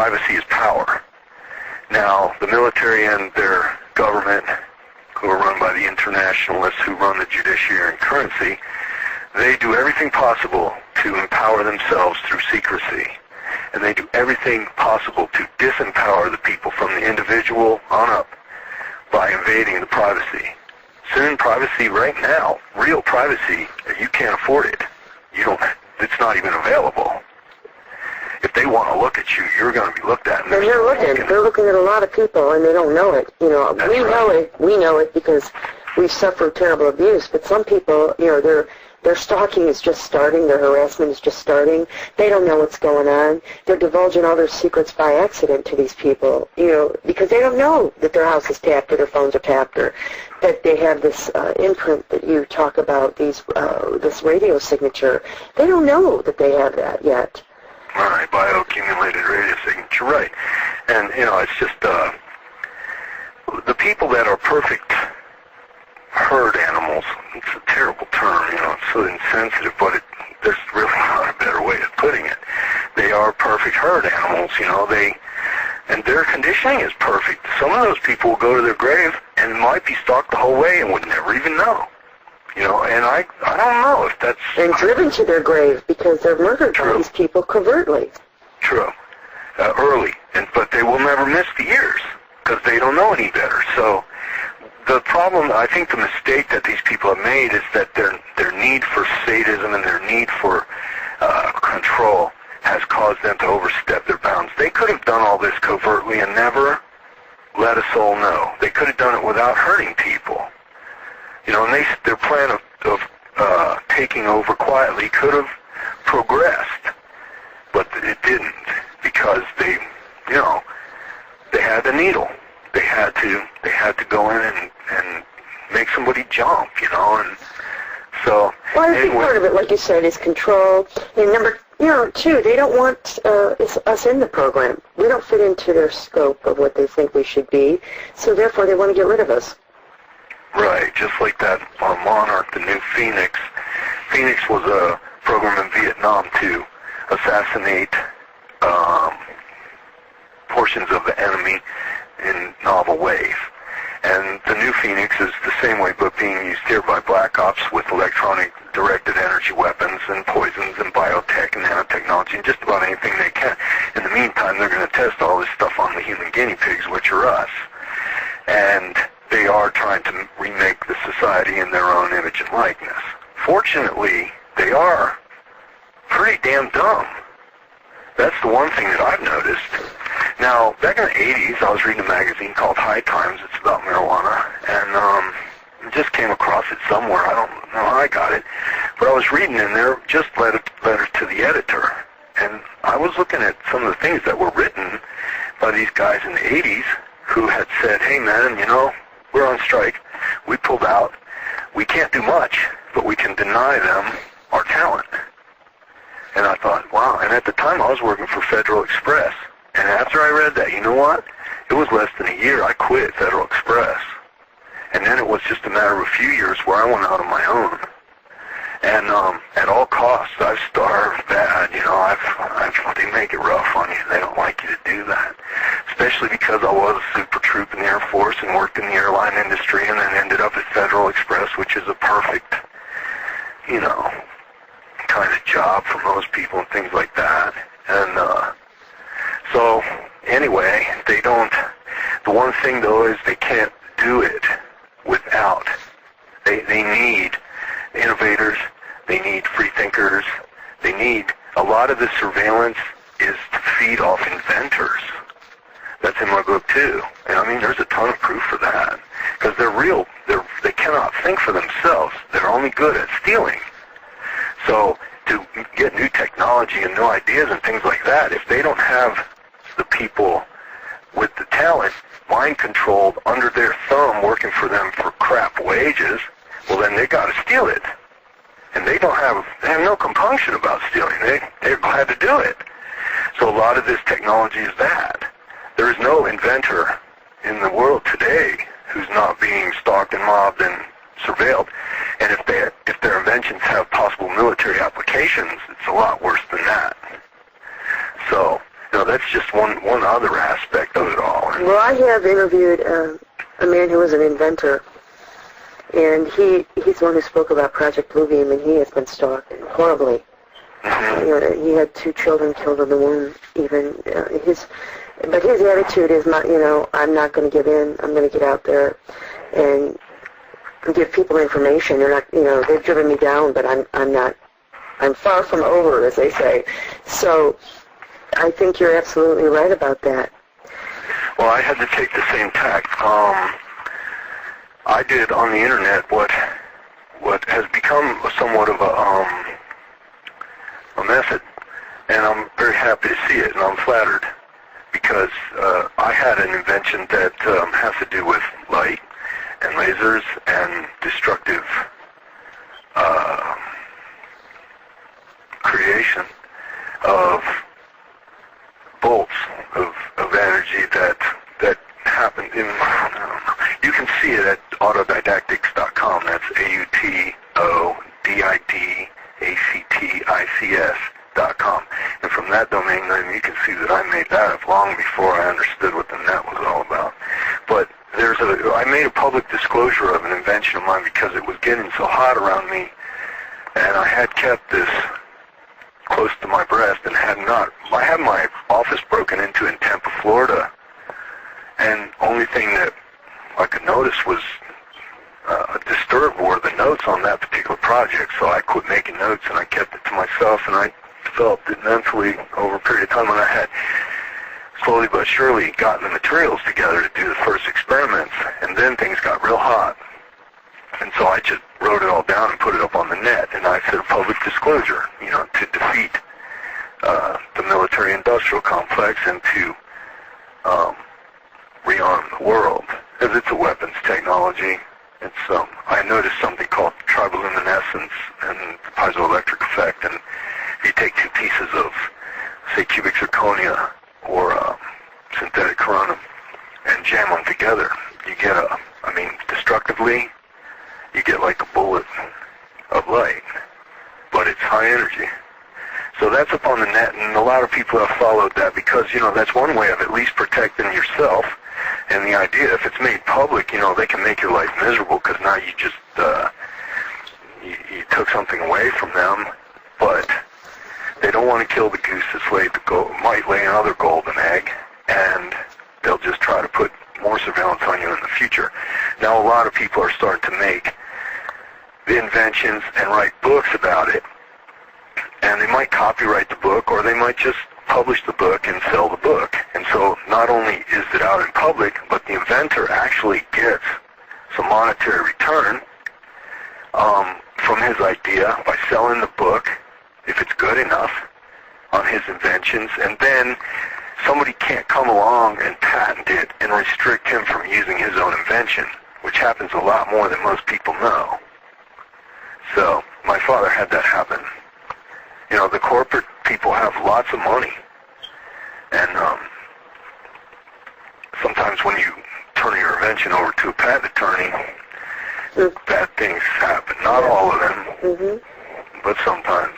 privacy is power. Now, the military and their government, who are run by the internationalists who run the judiciary and currency, they do everything possible to empower themselves through secrecy. And they do everything possible to disempower the people from the individual on up by invading the privacy. Soon, privacy right now, real privacy, you can't afford it. You don't, it's not even available. If they want to look at you, you're going to be looked at. And they're looking. They're looking at a lot of people, and they don't know it. You know, That's we right. know it. We know it because we've suffered terrible abuse. But some people, you know, their stalking is just starting. Their harassment is just starting. They don't know what's going on. They're divulging all their secrets by accident to these people, you know, because they don't know that their house is tapped or their phones are tapped or that they have this imprint that you talk about, these this radio signature. They don't know that they have that yet. All right, bioaccumulated radio signature, right. And, you know, it's just the people that are perfect herd animals, it's a terrible term, you know, it's so insensitive, but there's really not a better way of putting it. They are perfect herd animals, you know, and their conditioning is perfect. Some of those people will go to their grave and might be stalked the whole way and would never even know. You know, and I don't know if that's... And driven to their grave because they're murdered by these people covertly. True. Early. But they will never miss the years because they don't know any better. So the problem, I think the mistake that these people have made is that their need for sadism and their need for control has caused them to overstep their bounds. They could have done all this covertly and never let a soul know. They could have done it without hurting people. You know, and their plan of taking over quietly could have progressed, but it didn't because they, you know, they had the needle. They had to go in and make somebody jump, you know, and so. Well, I think part of it, like you said, is control. And number, you know, two, they don't want us in the program. We don't fit into their scope of what they think we should be, so therefore they want to get rid of us. Right, just like that Monarch, the new Phoenix. Phoenix was a program in Vietnam to assassinate portions of the enemy in novel ways. And the new Phoenix is the same way, but being used here by Black Ops with electronic directed energy weapons and poisons and biotech and nanotechnology and just about anything they can. In the meantime, they're going to test all this stuff on the human guinea pigs, which are us. And they are trying to remake the society in their own image and likeness. Fortunately, they are pretty damn dumb. That's the one thing that I've noticed. Now, back in the 80s, I was reading a magazine called High Times. It's about marijuana, and I just came across it somewhere. I don't know how I got it, but I was reading in there, just letter to the editor, and I was looking at some of the things that were written by these guys in the 80s who had said, hey, man, you know, we're on strike. We pulled out. We can't do much, but we can deny them our talent. And I thought, wow. And at the time, I was working for Federal Express. And after I read that, you know what? It was less than a year I quit Federal Express. And then it was just a matter of a few years where I went out on my own. And at all costs, I've starved bad. You know, they make it rough on you. They don't like you to do that. Especially because I was a super troop in the Air Force and worked in the airline industry and then ended up at Federal Express, which is a perfect, you know, kind of job for most people and things like that. And so anyway, they don't. The one thing though is they can't do it without. They need innovators. They need free thinkers. They need a lot of the surveillance is to feed off inventors. That's in my book too. And I mean, there's a ton of proof for that because they're real. They cannot think for themselves. They're only good at stealing. So to get new technology and new ideas and things like that, if they don't have the people with the talent mind controlled under their thumb working for them for crap wages, well then they got to steal it. And they have no compunction about stealing. They're glad to do it. So a lot of this technology is that. There is no inventor in the world today who's not being stalked and mobbed and surveilled. And if their inventions have possible military applications, it's a lot worse than that. So, that's just one other aspect of it all. Well, I have interviewed a man who was an inventor, and he's the one who spoke about Project Bluebeam, and he has been stalked horribly. Mm-hmm. He had 2 children killed in the womb, even. But his attitude is not, I'm not going to give in. I'm going to get out there and give people information. They're not, they've driven me down, but I'm not. I'm far from over, as they say. So I think you're absolutely right about that. Well, I had to take the same tack. I did on the internet what has become somewhat of a method, and I'm very happy to see it, and I'm flattered, because I had an invention that has to do with light and lasers and destructive creation of bolts of energy that happen in, you can see it at autodidactics.com. That's AUTODIDACTICS.com. And from that domain name, you can see that I made that up long before I understood what the net was all about. But I made a public disclosure of an invention of mine because it was getting so hot around me, and I had kept this close to my breast and I had my office broken into in Tampa, Florida, and only thing that I could notice was disturbed were the notes on that particular project, so I quit making notes and I kept it to myself, and I developed it mentally over a period of time when I had slowly but surely gotten the materials together to do the first experiments, and then things got real hot. And so I just wrote it all down and put it up on the net, and I said a public disclosure, to defeat the military-industrial complex and to rearm the world, because it's a weapons technology. It's I noticed something called triboluminescence and the piezoelectric effect, and if you take 2 pieces of, say, cubic zirconia or synthetic corundum and jam them together, you get destructively, you get like a bullet of light, but it's high energy. So that's up on the net, and a lot of people have followed that because, that's one way of at least protecting yourself. And the idea, if it's made public, they can make your life miserable because now you just, you took something away from them, but they don't want to kill the goose that's might lay another golden egg, and they'll just try to put more surveillance on you in the future. Now a lot of people are starting to make the inventions and write books about it, and they might copyright the book, or they might just publish the book and sell the book. And so not only is it out in public, but the inventor actually gets some monetary return from his idea by selling the book, if it's good enough, on his inventions, and then somebody can't come along and patent it and restrict him from using his own invention, which happens a lot more than most people know. So my father had that happen. The corporate people have lots of money, and sometimes when you turn your invention over to a patent attorney, bad things happen. Not all of them, but sometimes.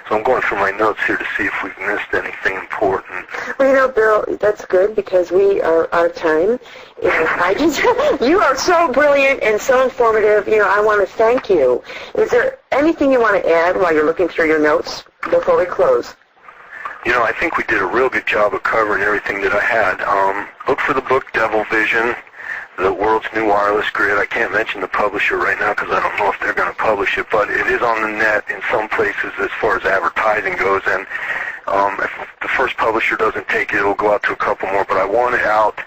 So I'm going through my notes here to see if we've missed anything important. Well, Bill, that's good because we are out of time. And you are so brilliant and so informative. I want to thank you. Is there anything you want to add while you're looking through your notes before we close? I think we did a real good job of covering everything that I had. Look for the book Devilvision, the world's new wireless grid. I can't mention the publisher right now because I don't know if they're going to publish it, but it is on the net in some places as far as advertising goes, and if the first publisher doesn't take it, it'll go out to a couple more, but I want it out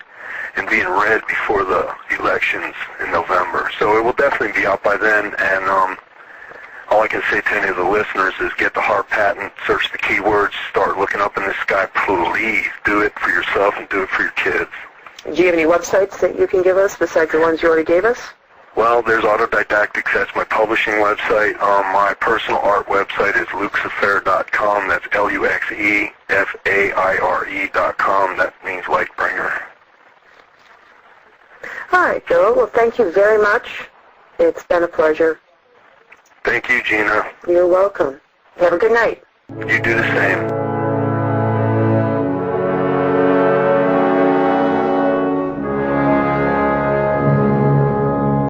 and being read before the elections in November. So it will definitely be out by then, and all I can say to any of the listeners is get the HARP patent, search the keywords, start looking up in the sky. Please do it for yourself and do it for your kids. Do you have any websites that you can give us besides the ones you already gave us? Well, there's Autodidactics. That's my publishing website. My personal art website is luxefair.com. That's LUXEFAIRE.com. That means Lightbringer. All right, Bill. Well, thank you very much. It's been a pleasure. Thank you, Gina. You're welcome. Have a good night. You do the same.